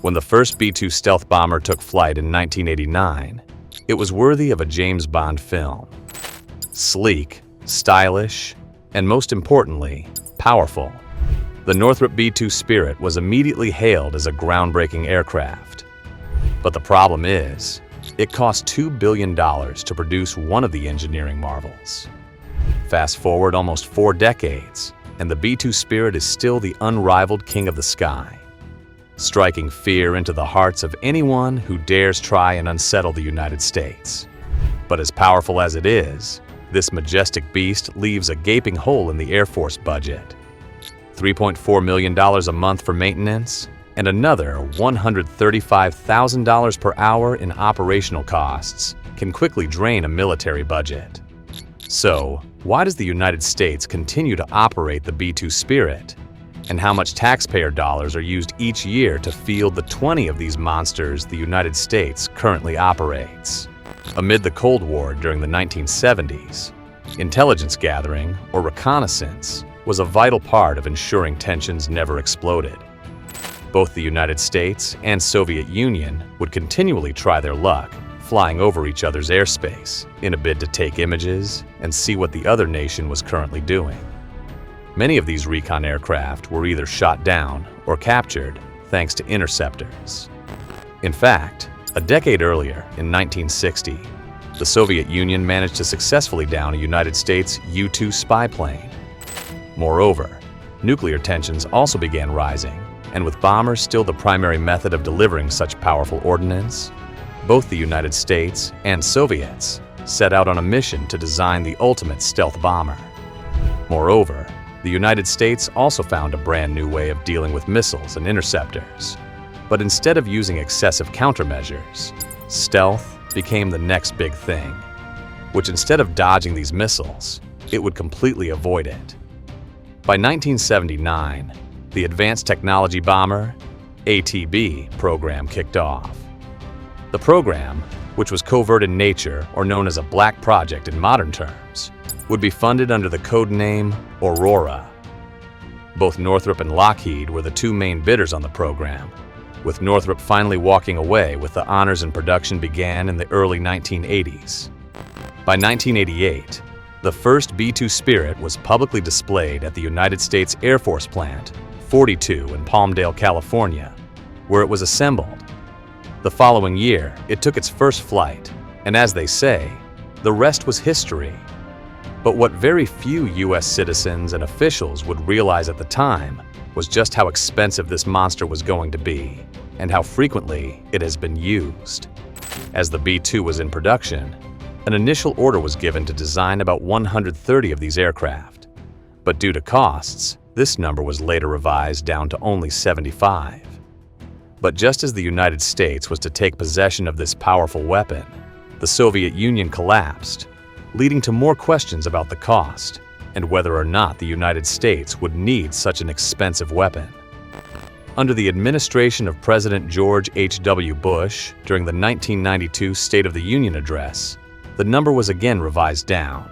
When the first B-2 stealth bomber took flight in 1989, it was worthy of a James Bond film. Sleek, stylish, and most importantly, powerful. The Northrop B-2 Spirit was immediately hailed as a groundbreaking aircraft. But the problem is, it cost $2 billion to produce one of the engineering marvels. Fast forward almost 4 decades, and the B-2 Spirit is still the unrivaled king of the sky, striking fear into the hearts of anyone who dares try and unsettle the United States. But as powerful as it is, this majestic beast leaves a gaping hole in the Air Force budget. $3.4 million a month for maintenance, and another $135,000 per hour in operational costs can quickly drain a military budget. So, why does the United States continue to operate the B-2 Spirit? And how much taxpayer dollars are used each year to field the 20 of these monsters the United States currently operates? Amid the Cold War during the 1970s, intelligence gathering, or reconnaissance, was a vital part of ensuring tensions never exploded. Both the United States and Soviet Union would continually try their luck, flying over each other's airspace in a bid to take images and see what the other nation was currently doing. Many of these recon aircraft were either shot down or captured thanks to interceptors. In fact, a decade earlier, in 1960, the Soviet Union managed to successfully down a United States U-2 spy plane. Moreover, nuclear tensions also began rising, and with bombers still the primary method of delivering such powerful ordnance, both the United States and Soviets set out on a mission to design the ultimate stealth bomber. Moreover, the United States also found a brand new way of dealing with missiles and interceptors. But instead of using excessive countermeasures, stealth became the next big thing, which instead of dodging these missiles, it would completely avoid it. By 1979, the Advanced Technology Bomber, ATB, program kicked off. The program, which was covert in nature or known as a black project in modern terms, would be funded under the code name Aurora. Both Northrop and Lockheed were the 2 main bidders on the program, with Northrop finally walking away with the honors, and production began in the early 1980s. By 1988, the first B-2 Spirit was publicly displayed at the United States Air Force Plant 42 in Palmdale, California, where it was assembled. The following year, it took its first flight, and as they say, the rest was history. But what very few U.S. citizens and officials would realize at the time was just how expensive this monster was going to be, and how frequently it has been used. As the B-2 was in production, an initial order was given to design about 130 of these aircraft. But due to costs, this number was later revised down to only 75. But just as the United States was to take possession of this powerful weapon, the Soviet Union collapsed, leading to more questions about the cost and whether or not the United States would need such an expensive weapon. Under the administration of President George H.W. Bush during the 1992 State of the Union address, the number was again revised down,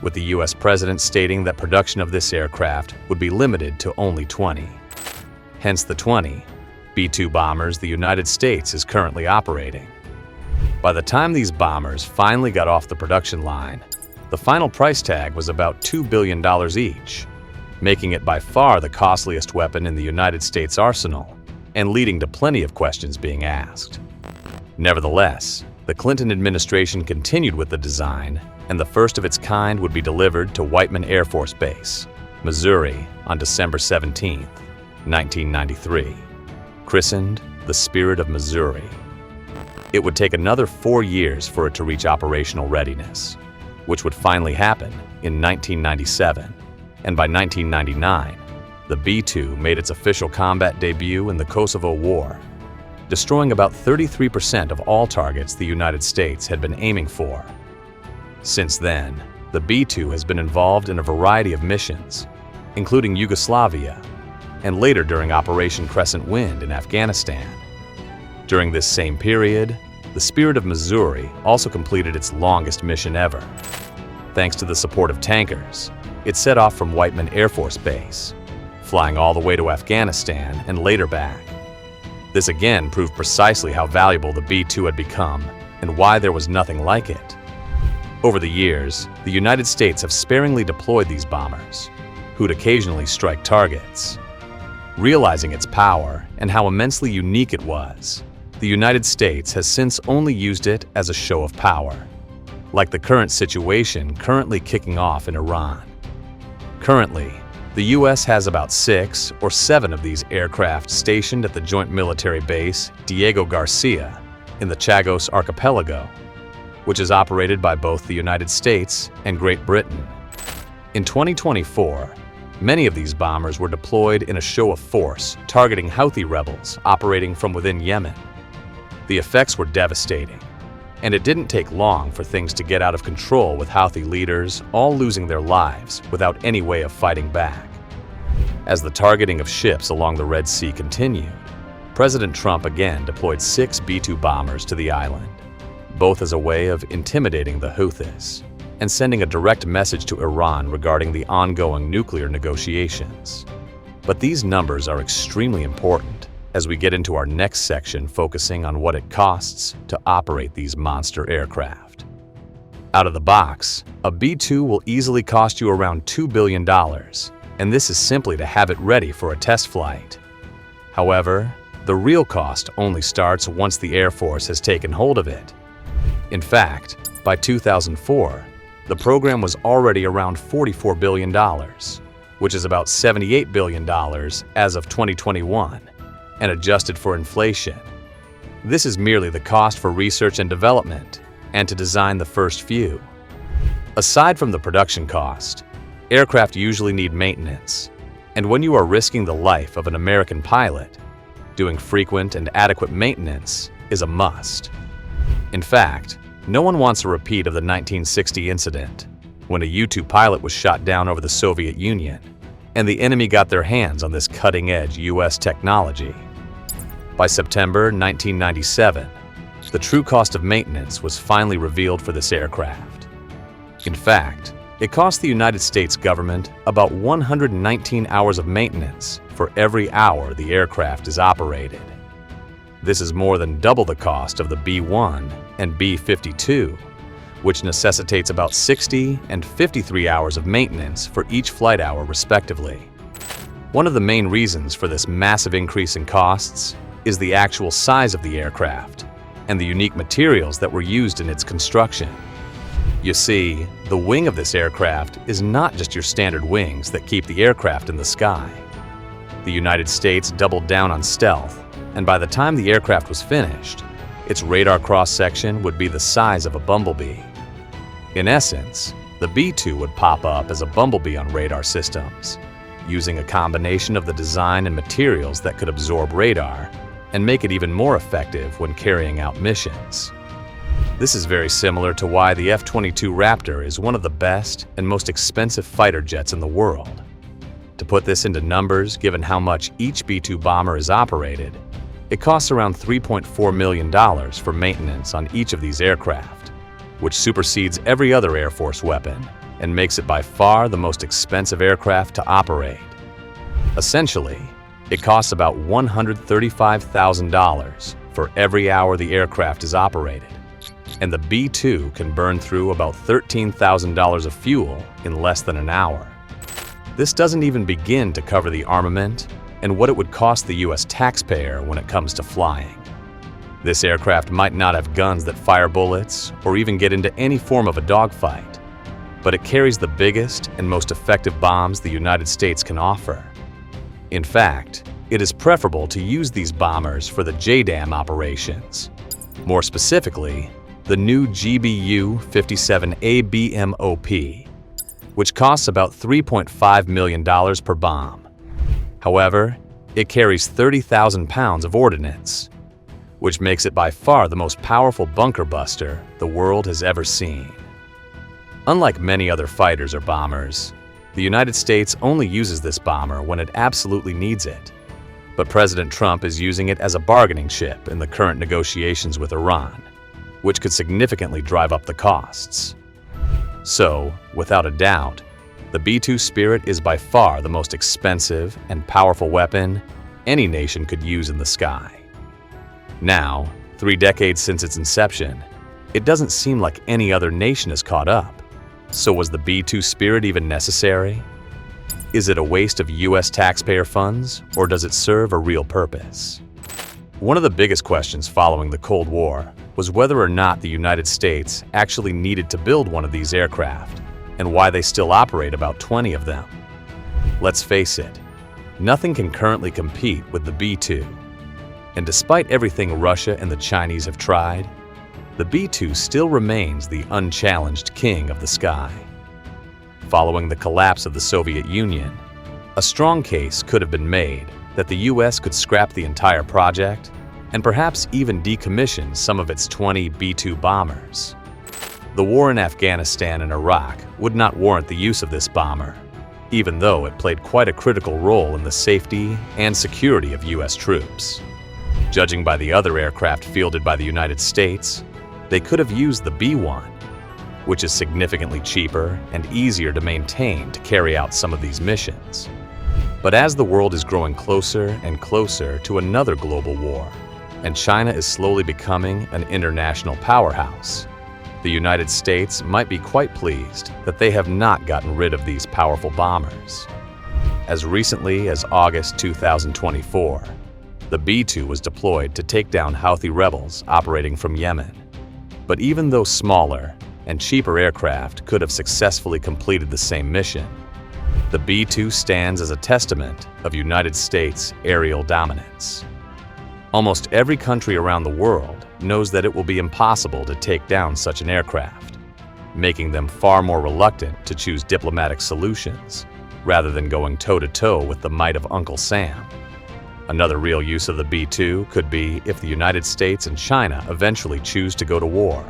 with the U.S. President stating that production of this aircraft would be limited to only 20. Hence the 20 B-2 bombers the United States is currently operating. By the time these bombers finally got off the production line, the final price tag was about $2 billion each, making it by far the costliest weapon in the United States arsenal, and leading to plenty of questions being asked. Nevertheless, the Clinton administration continued with the design, and the first of its kind would be delivered to Whiteman Air Force Base, Missouri, on December 17, 1993, christened the Spirit of Missouri. It would take another 4 years for it to reach operational readiness, which would finally happen in 1997, and by 1999, the B-2 made its official combat debut in the Kosovo War, destroying about 33% of all targets the United States had been aiming for. Since then, the B-2 has been involved in a variety of missions, including Yugoslavia, and later during Operation Crescent Wind in Afghanistan. During this same period, the Spirit of Missouri also completed its longest mission ever. Thanks to the support of tankers, it set off from Whiteman Air Force Base, flying all the way to Afghanistan and later back. This again proved precisely how valuable the B-2 had become and why there was nothing like it. Over the years, the United States have sparingly deployed these bombers, who'd occasionally strike targets. Realizing its power and how immensely unique it was, the United States has since only used it as a show of power, like the current situation currently kicking off in Iran. Currently, the U.S. has about 6 or 7 of these aircraft stationed at the joint military base Diego Garcia in the Chagos Archipelago, which is operated by both the United States and Great Britain. In 2024, many of these bombers were deployed in a show of force targeting Houthi rebels operating from within Yemen. The effects were devastating, and it didn't take long for things to get out of control with Houthi leaders all losing their lives without any way of fighting back. As the targeting of ships along the Red Sea continued, President Trump again deployed 6 B-2 bombers to the island, both as a way of intimidating the Houthis and sending a direct message to Iran regarding the ongoing nuclear negotiations. But these numbers are extremely important as we get into our next section focusing on what it costs to operate these monster aircraft. Out of the box, a B-2 will easily cost you around $2 billion, and this is simply to have it ready for a test flight. However, the real cost only starts once the Air Force has taken hold of it. In fact, by 2004, the program was already around $44 billion, which is about $78 billion as of 2021, and adjusted for inflation. This is merely the cost for research and development, and to design the first few. Aside from the production cost, aircraft usually need maintenance, and when you are risking the life of an American pilot, doing frequent and adequate maintenance is a must. In fact, no one wants a repeat of the 1960 incident, when a U-2 pilot was shot down over the Soviet Union, and the enemy got their hands on this cutting-edge U.S. technology. By September 1997, the true cost of maintenance was finally revealed for this aircraft. In fact, it cost the United States government about 119 hours of maintenance for every hour the aircraft is operated. This is more than double the cost of the B-1 and B-52, which necessitates about 60 and 53 hours of maintenance for each flight hour respectively. One of the main reasons for this massive increase in costs is the actual size of the aircraft and the unique materials that were used in its construction. You see, the wing of this aircraft is not just your standard wings that keep the aircraft in the sky. The United States doubled down on stealth, and by the time the aircraft was finished, its radar cross-section would be the size of a bumblebee. In essence, the B-2 would pop up as a bumblebee on radar systems, using a combination of the design and materials that could absorb radar and make it even more effective when carrying out missions. This is very similar to why the F-22 Raptor is one of the best and most expensive fighter jets in the world. To put this into numbers, given how much each B-2 bomber is operated, it costs around $3.4 million for maintenance on each of these aircraft, which supersedes every other Air Force weapon and makes it by far the most expensive aircraft to operate. Essentially, it costs about $135,000 for every hour the aircraft is operated, and the B-2 can burn through about $13,000 of fuel in less than an hour. This doesn't even begin to cover the armament and what it would cost the U.S. taxpayer when it comes to flying. This aircraft might not have guns that fire bullets or even get into any form of a dogfight, but it carries the biggest and most effective bombs the United States can offer. In fact, it is preferable to use these bombers for the JDAM operations. More specifically, the new GBU-57A BMOP, which costs about $3.5 million per bomb. However, it carries 30,000 pounds of ordnance, which makes it by far the most powerful bunker buster the world has ever seen. Unlike many other fighters or bombers, the United States only uses this bomber when it absolutely needs it. But President Trump is using it as a bargaining chip in the current negotiations with Iran, which could significantly drive up the costs. So, without a doubt, the B-2 Spirit is by far the most expensive and powerful weapon any nation could use in the sky. Now, 3 decades since its inception, it doesn't seem like any other nation has caught up. So was the B-2 Spirit even necessary? Is it a waste of US taxpayer funds, or does it serve a real purpose? One of the biggest questions following the Cold War was whether or not the United States actually needed to build one of these aircraft, and why they still operate about 20 of them. Let's face it, nothing can currently compete with the B-2. And despite everything Russia and the Chinese have tried, the B-2 still remains the unchallenged king of the sky. Following the collapse of the Soviet Union, a strong case could have been made that the US could scrap the entire project and perhaps even decommission some of its 20 B-2 bombers. The war in Afghanistan and Iraq would not warrant the use of this bomber, even though it played quite a critical role in the safety and security of US troops. Judging by the other aircraft fielded by the United States, they could have used the B-1, which is significantly cheaper and easier to maintain to carry out some of these missions. But as the world is growing closer and closer to another global war, and China is slowly becoming an international powerhouse, the United States might be quite pleased that they have not gotten rid of these powerful bombers. As recently as August 2024, the B-2 was deployed to take down Houthi rebels operating from Yemen. But even though smaller and cheaper aircraft could have successfully completed the same mission, the B-2 stands as a testament of United States aerial dominance. Almost every country around the world knows that it will be impossible to take down such an aircraft, making them far more reluctant to choose diplomatic solutions rather than going toe-to-toe with the might of Uncle Sam. Another real use of the B-2 could be if the United States and China eventually choose to go to war.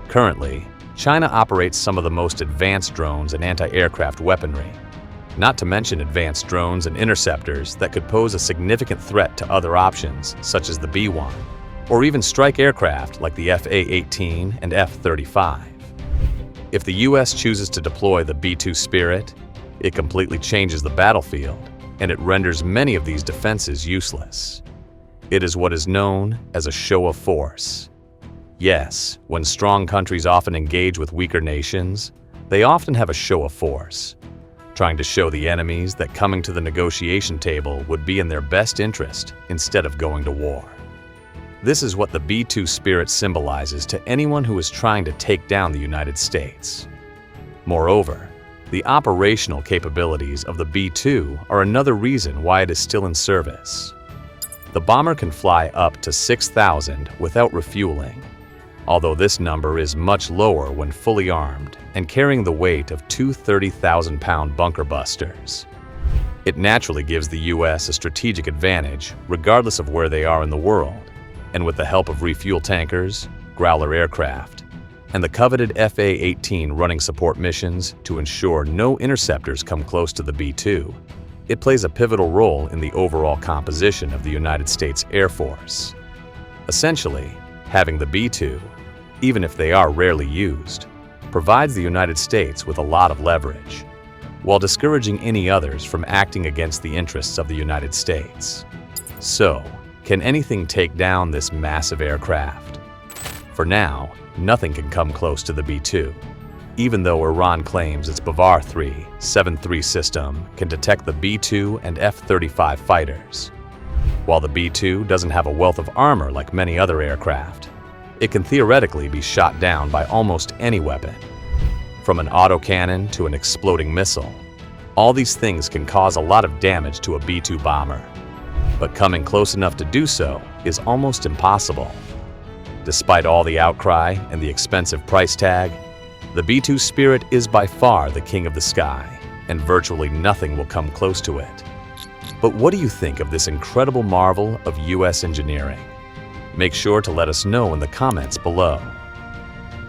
Currently, China operates some of the most advanced drones and anti-aircraft weaponry, not to mention advanced drones and interceptors that could pose a significant threat to other options such as the B-1, or even strike aircraft like the F/A-18 and F-35. If the US chooses to deploy the B-2 Spirit, it completely changes the battlefield, and it renders many of these defenses useless. It is what is known as a show of force. Yes, when strong countries often engage with weaker nations, they often have a show of force, trying to show the enemies that coming to the negotiation table would be in their best interest instead of going to war. This is what the B-2 Spirit symbolizes to anyone who is trying to take down the United States. Moreover, the operational capabilities of the B-2 are another reason why it is still in service. The bomber can fly up to 6,000 without refueling, although this number is much lower when fully armed and carrying the weight of two 30,000-pound bunker busters. It naturally gives the US a strategic advantage regardless of where they are in the world, and with the help of refuel tankers, Growler aircraft, and the coveted F/A-18 running support missions to ensure no interceptors come close to the B-2, it plays a pivotal role in the overall composition of the United States Air Force. Essentially, having the B-2, even if they are rarely used, provides the United States with a lot of leverage, while discouraging any others from acting against the interests of the United States. So, can anything take down this massive aircraft? For now, nothing can come close to the B-2, even though Iran claims its Bavar 3 7.3 system can detect the B-2 and F-35 fighters. While the B-2 doesn't have a wealth of armor like many other aircraft, it can theoretically be shot down by almost any weapon. From an autocannon to an exploding missile, all these things can cause a lot of damage to a B-2 bomber. But coming close enough to do so is almost impossible. Despite all the outcry and the expensive price tag, the B-2 Spirit is by far the king of the sky, and virtually nothing will come close to it. But what do you think of this incredible marvel of US engineering? Make sure to let us know in the comments below.